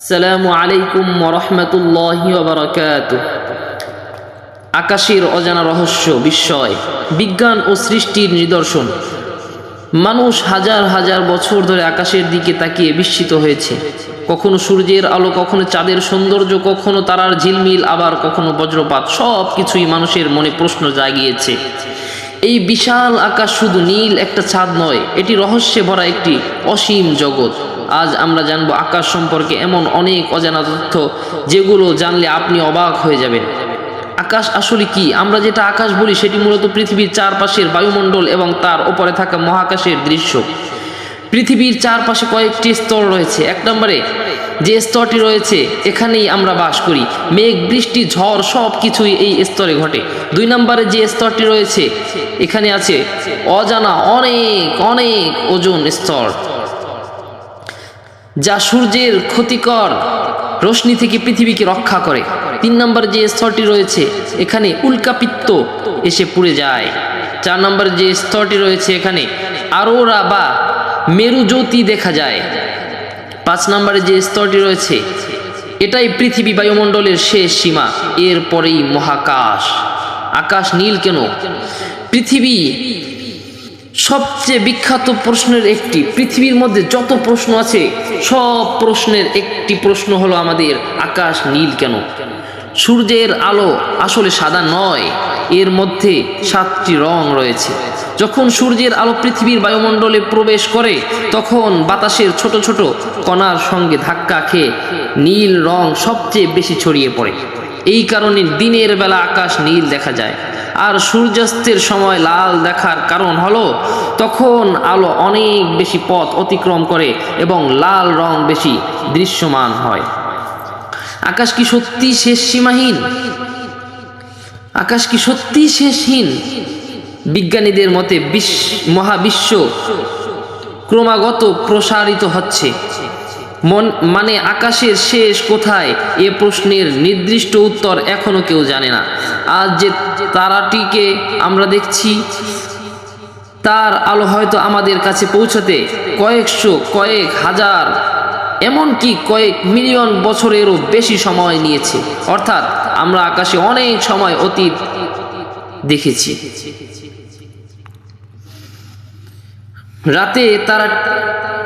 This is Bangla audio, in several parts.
আসসালামু আলাইকুম ওয়া রাহমাতুল্লাহি ওয়া বারাকাতুহু। আকাশের অজানা রহস্য, বিস্ময়, বিজ্ঞান ও সৃষ্টির নিদর্শন। মানুষ হাজার হাজার বছর ধরে আকাশের দিকে তাকিয়ে বিস্মিত হয়েছে। কখনো সূর্যের আলো, কখনো চাঁদের সৌন্দর্য, কখনো তারার ঝিলমিল, আবার কখনো বজ্রপাত। সব কিছুই মানুষের মনে প্রশ্ন জাগিয়েছে। এই বিশাল আকাশ শুধু নীল একটা ছাদ নয়, এটি রহস্যে ভরা একটি অসীম জগৎ। আজ আমরা জানবো আকাশ সম্পর্কে এমন অনেক অজানা তথ্য যেগুলো জানলে আপনি অবাক হয়ে যাবেন। আকাশ আসলে কি? আমরা যেটা আকাশ বলি সেটি মূলত পৃথিবীর চারপাশের বায়ুমণ্ডল এবং তার উপরে থাকা মহাকাশের দৃশ্য। পৃথিবীর চারপাশে কয়েকটি স্তর রয়েছে। এক নম্বরে যে স্তরটি রয়েছে, এখানেই আমরা বাস করি। মেঘ, বৃষ্টি, ঝড় সব কিছুই এই স্তরে ঘটে। দুই নম্বরে যে স্তরটি রয়েছে, এখানে আছে অজানা অনেক অনেক ওজোন স্তর, যা সূর্যের ক্ষতিকর রশ্মি থেকে পৃথিবীকে রক্ষা করে। তিন নম্বরে যে স্তরটি রয়েছে, এখানে উল্কাপিত্ত এসে পুড়ে যায়। চার নম্বরে যে স্তরটি রয়েছে, এখানে আরোরা বা মেরুজ্যোতি দেখা যায়। পাঁচ নম্বরে যে স্তরটি রয়েছে, এটাই পৃথিবী বায়ুমণ্ডলের শেষ সীমা, এরপরেই মহাকাশ। আকাশ নীল কেন? পৃথিবী সবচেয়ে বিখ্যাত প্রশ্নের একটি। পৃথিবীর মধ্যে যত প্রশ্ন আছে, সব প্রশ্নের একটি প্রশ্ন হলো আমাদের আকাশ নীল কেন? সূর্যের আলো আসলে সাদা নয়, এর মধ্যে 7টি রং রয়েছে। যখন সূর্যের আলো পৃথিবীর বায়ুমণ্ডলে প্রবেশ করে, তখন বাতাসের ছোট ছোট কণার সঙ্গে ধাক্কা খেয়ে নীল রং সবচেয়ে বেশি ছড়িয়ে পড়ে। এই কারণে দিনের বেলা আকাশ নীল দেখা যায়, আর সূর্যাস্তের সময় লাল দেখার কারণ হলো তখন আলো অনেক বেশি পথ অতিক্রম করে এবং লাল রং বেশি দৃশ্যমান হয়। আকাশ কি সত্যি শেষ সীমাহীন? আকাশ কি সত্যি শেষহীন? বিজ্ঞানীদের মতে মহাবিশ্ব ক্রমাগত প্রসারিত হচ্ছে। মানে আকাশের শেষ কোথায়, এ প্রশ্নের নির্দিষ্ট উত্তর এখনো কেউ জানে না। আজ যে তারাটিকে আমরা দেখছি, তার আলো হয়তো আমাদের কাছে পৌঁছতে কয়েকশো, কয়েক হাজার, এমনকি কয়েক মিলিয়ন বছরেরও বেশি সময় নিয়েছে। অর্থাৎ আমরা আকাশে অনেক সময় অতীত দেখেছি। রাতে তারা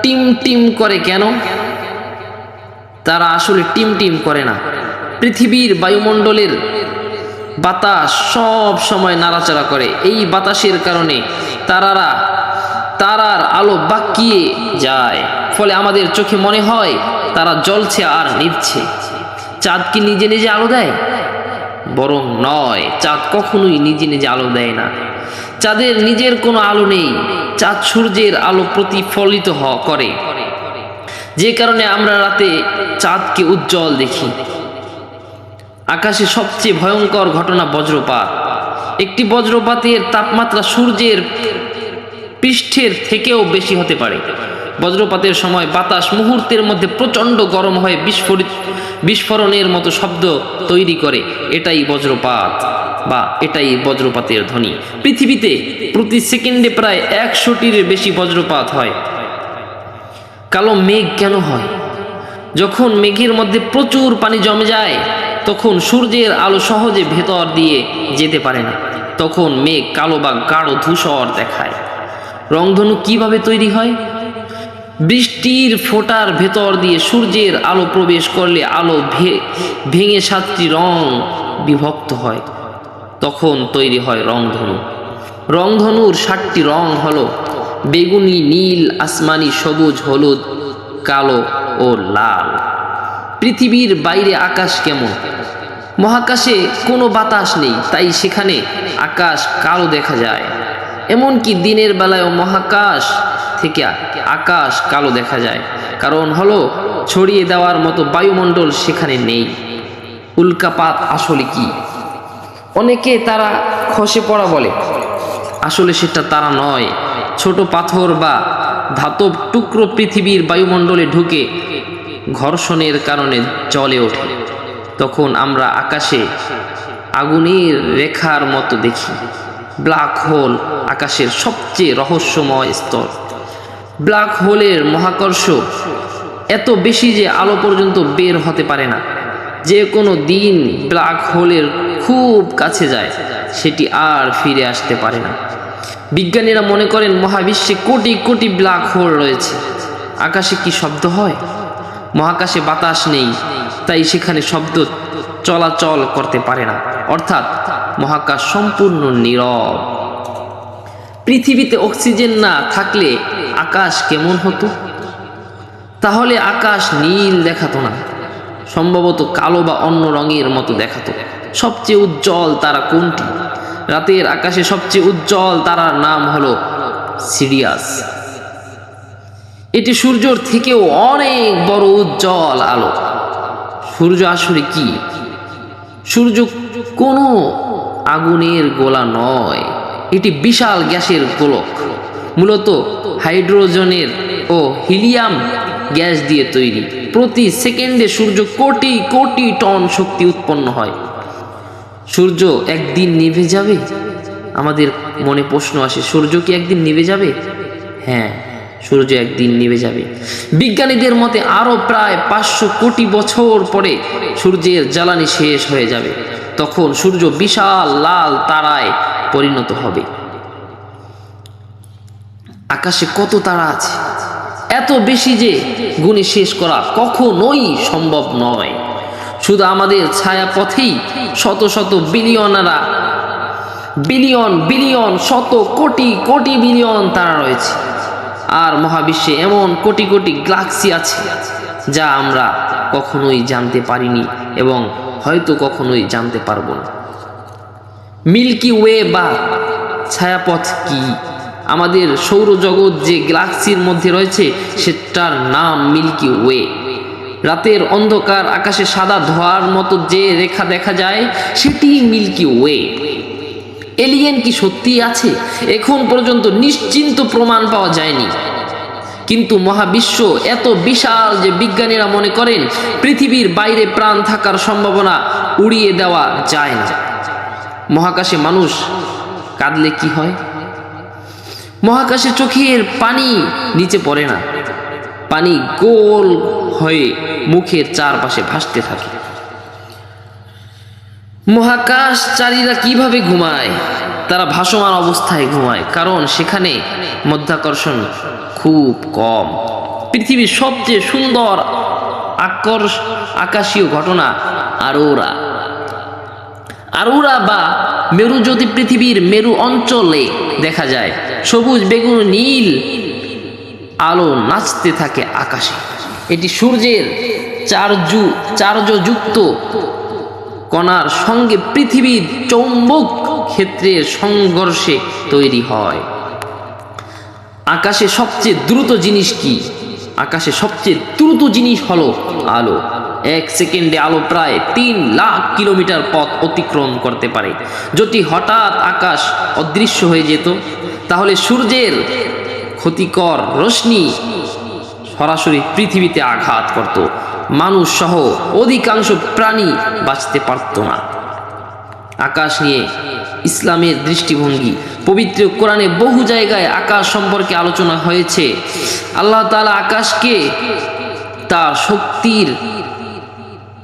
টিম টিম করে কেন? তারা আসলে টিম টিম করে না। পৃথিবীর বায়ুমণ্ডলের বাতাস সব সময় নাড়াচাড়া করে। এই বাতাসের কারণে তারার আলো বাঁকিয়ে যায়, ফলে আমাদের চোখে মনে হয় তারা জ্বলছে আর নিভছে। চাঁদ কি নিজে নিজে আলো দেয়? বরং নয়, চাঁদ কখনোই নিজে নিজে আলো দেয় না। চাঁদের নিজের কোনো আলো নেই। চাঁদ সূর্যের আলো প্রতিফলিত করে, যে কারণে আমরা রাতে চাঁদকে উজ্জ্বল দেখি। আকাশে সবচেয়ে ভয়ঙ্কর ঘটনা বজ্রপাত। একটি বজ্রপাতের তাপমাত্রা সূর্যের পৃষ্ঠের থেকেও বেশি হতে পারে। বজ্রপাতের সময় বাতাস মুহূর্তের মধ্যে প্রচণ্ড গরম হয়ে বিস্ফোরণের মতো শব্দ তৈরি করে। এটাই বজ্রপাত, বা এটাই বজ্রপাতের ধ্বনি। পৃথিবীতে প্রতি সেকেন্ডে প্রায় 100টির বেশি বজ্রপাত হয়। কালো মেঘ কেন হয়? যখন মেঘের মধ্যে প্রচুর পানি জমে যায়, তখন সূর্যের আলো সহজে ভেতর দিয়ে যেতে পারে না। তখন মেঘ কালো বা গাঢ় ধূসর দেখায়। রংধনু কিভাবে তৈরি হয়? বৃষ্টির ফোঁটার ভেতর দিয়ে সূর্যের আলো প্রবেশ করলে আলো ভেঙে 7টি রং বিভক্ত হয়, তখন তৈরি হয় রংধনু। রংধনুর 7টি রং হলো বেগুনি, নীল, আসমানি, সবুজ, হলুদ, কালো ও লাল। পৃথিবীর বাইরে আকাশ কেমন? মহাকাশে কোনো বাতাস নেই, তাই সেখানে আকাশ কালো দেখা যায়। এমনকি দিনের বেলায়ও মহাকাশ থেকে আকাশ কালো দেখা যায়। কারণ হলো ছড়িয়ে দেওয়ার মতো বায়ুমণ্ডল সেখানে নেই। উল্কাপাত আসলে কি? অনেকে তারা খসে পড়া বলে, আসলে সেটা তারা নয়। ছোট পাথর বা ধাতব টুকরো পৃথিবীর বায়ুমণ্ডলে ঢুকে ঘর্ষণের কারণে জ্বলে ওঠে। তখন আমরা আকাশে আগুনের রেখার মতো দেখি। ব্ল্যাক হোল আকাশের সবচেয়ে রহস্যময় স্তর। ব্ল্যাক হোলের মহাকর্ষ এত বেশি যে আলো পর্যন্ত বের হতে পারে না। যে কোনো দিন ব্ল্যাক হোলের খুব কাছে যায়, সেটি আর ফিরে আসতে পারে না। বিজ্ঞানীরা মনে করেন মহাবিশ্বে কোটি কোটি ব্ল্যাক হোল রয়েছে। আকাশে কি শব্দ হয়? মহাকাশে বাতাস নেই, তাই সেখানে শব্দ চলাচল করতে পারে না, অর্থাৎ মহাকাশ সম্পূর্ণ নীরব। পৃথিবীতে অক্সিজেন না থাকলে আকাশ কেমন হতো? তাহলে আকাশ নীল দেখাতো না, সম্ভবত কালো বা অন্য রঙের মতো দেখাতো। সবচেয়ে উজ্জ্বল তারা কোনটি? রাতের আকাশে সবচেয়ে উজ্জ্বল তারার নাম হলো সিরিয়াস। এটি সূর্যের থেকেও অনেক বড় উজ্জ্বল আলো। সূর্য আসলে কি? সূর্য কোনো আগুনের গোলা নয়, এটি বিশাল গ্যাসের গোলক, মূলত হাইড্রোজেনের ও হিলিয়াম গ্যাস দিয়ে তৈরি। প্রতি সেকেন্ডে সূর্য কোটি কোটি টন শক্তি উৎপন্ন হয়। সূর্য একদিন নিভে যাবে? আমাদের মনে প্রশ্ন আসে, সূর্য কি একদিন নিভে যাবে? হ্যাঁ, সূর্য একদিন নিভে যাবে। বিজ্ঞানীদের মতে আরো প্রায় 500 কোটি বছর পরে সূর্যের জ্বালানি শেষ হয়ে যাবে। তখন সূর্য বিশাল লাল তারায় পরিণত হবে। আকাশে কত তারা আছে? এত বেশি যে গুণে শেষ করা কখনোই সম্ভব নয়। শুধু আমাদের ছায়াপথেই শত শত বিলিয়নারা বিলিয়ন বিলিয়ন শত কোটি কোটি বিলিয়ন তারা রয়েছে। আর মহাবিশ্বে এমন কোটি কোটি গ্যালাক্সি আছে যা আমরা কখনোই জানতে পারিনি এবং হয়তো কখনোই জানতে পারবো না। মিল্কি ওয়ে বা ছায়াপথ কি? আমাদের সৌরজগৎ যে গ্যালাক্সির মধ্যে রয়েছে সেটার নাম মিল্কি ওয়ে। রাতের অন্ধকার আকাশে সাদা ধোঁয়ার মতো যে রেখা দেখা যায় সেটি মিল্কি ওয়ে। এলিয়েন কি সত্যি আছে? এখন পর্যন্ত নিশ্চিন্ত প্রমাণ পাওয়া যায়নি, কিন্তু মহাবিশ্ব এত বিশাল যে বিজ্ঞানীরা মনে করেন পৃথিবীর বাইরে প্রাণ থাকার সম্ভাবনা উড়িয়ে দেওয়া যায় না। মহাকাশে মানুষ কাঁদলে কি হয়? মহাকাশে চোখের পানি নিচে পড়ে না, পানি গোল হয়ে মুখের চারপাশে ভাসতে থাকে। মহাকাশচারীরা কিভাবে ঘুমায়? তারা ভাসমান অবস্থায় ঘুমায়, কারণ সেখানে মাধ্যাকর্ষণ খুব কম। পৃথিবীর সবচেয়ে সুন্দর আকাশীয় ঘটনা আরোরা। আরোরা বা মেরুজ্যোতি পৃথিবীর মেরু অঞ্চলে দেখা যায়। সবুজ বেগুন নীল আলো নাচতে থাকে আকাশে। এটি সূর্যের চার্জযুক্ত কণার সঙ্গে পৃথিবীর চৌম্বক ক্ষেত্রের সংঘর্ষে তৈরি হয়। আকাশে সবচেয়ে দ্রুত জিনিস কি? আকাশে সবচেয়ে দ্রুত জিনিস হলো আলো। 1 সেকেন্ডে আলো প্রায় 3 লাখ কিলোমিটার পথ অতিক্রম করতে পারে। যদি হঠাৎ আকাশ অদৃশ্য হয়ে যেত, তাহলে সূর্যের ক্ষতিকর রশ্মি সরাসরি পৃথিবীতে আঘাত করত। মানুষ সহ অধিকাংশ প্রাণী বাঁচতে পারত না। আকাশ নিয়ে ইসলামের দৃষ্টিভঙ্গি। পবিত্র কোরআনে বহু জায়গায় আকাশ সম্পর্কে আলোচনা হয়েছে। আল্লাহ তাআলা আকাশকে তার শক্তির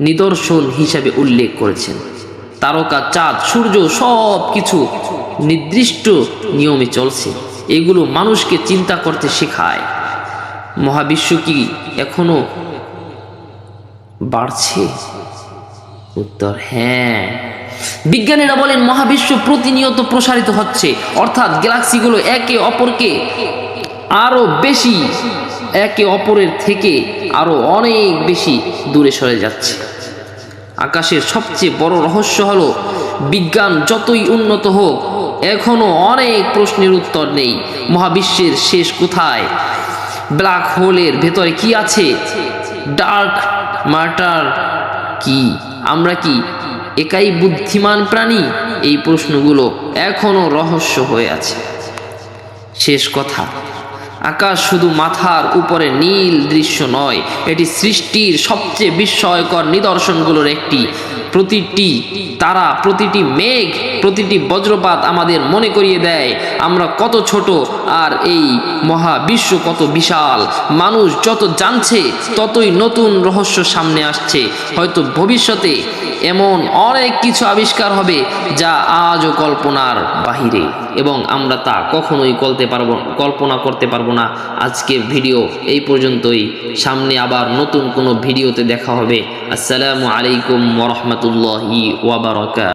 নিদর্শন হিসাবে উল্লেখ করেছেন। তারকা, চাঁদ, সূর্য সব কিছু নির্দিষ্ট নিয়মে চলছে। এগুলো মানুষকে চিন্তা করতে শেখায়। মহাবিশ্ব কি এখনো বাড়ছে? উত্তর হ্যাঁ। বিজ্ঞানীরা বলেন মহাবিশ্ব প্রতিনিয়ত প্রসারিত হচ্ছে, অর্থাৎ গ্যালাক্সিগুলো একে অপরকে আরো বেশি, একে অপরের থেকে আরো অনেক বেশি দূরে সরে যাচ্ছে। আকাশের সবচেয়ে বড় রহস্য হলো বিজ্ঞান যতই উন্নত হোক এখনো অনেক প্রশ্নের উত্তর নেই। মহাবিশ্বের শেষ কোথায়? ব্ল্যাক হোলের ভেতরে কি আছে? ডার্ক ম্যাটার কি? আমরা কি একাই বুদ্ধিমান প্রাণী? এই প্রশ্নগুলো এখনো রহস্য হয়ে আছে। শেষ কথা, আকাশ শুধু মাথার উপরে নীল দৃশ্য নয়, এটি সৃষ্টির সবচেয়ে বিস্ময়কর নিদর্শনগুলোর একটি। প্রতিটি তারা, প্রতিটি মেঘ, প্রতিটি বজ্রপাত আমাদের মনে করিয়ে দেয় আমরা কত ছোট আর এই মহাবিশ্ব কত বিশাল। মানুষ যত জানছে ততই নতুন রহস্য সামনে আসছে। হয়তো ভবিষ্যতে এমন অনেক কিছু আবিষ্কার হবে যা আজও কল্পনার বাহিরে, এবং আমরা তা কখনোই কল্পনা করতে পারবো না। আজকের ভিডিও এই পর্যন্তই। সামনে আবার নতুন কোনো ভিডিওতে দেখা হবে। আসসালামু আলাইকুম ওয়া রাহমাতুল্লাহি ওয়া বারাকাতুহু।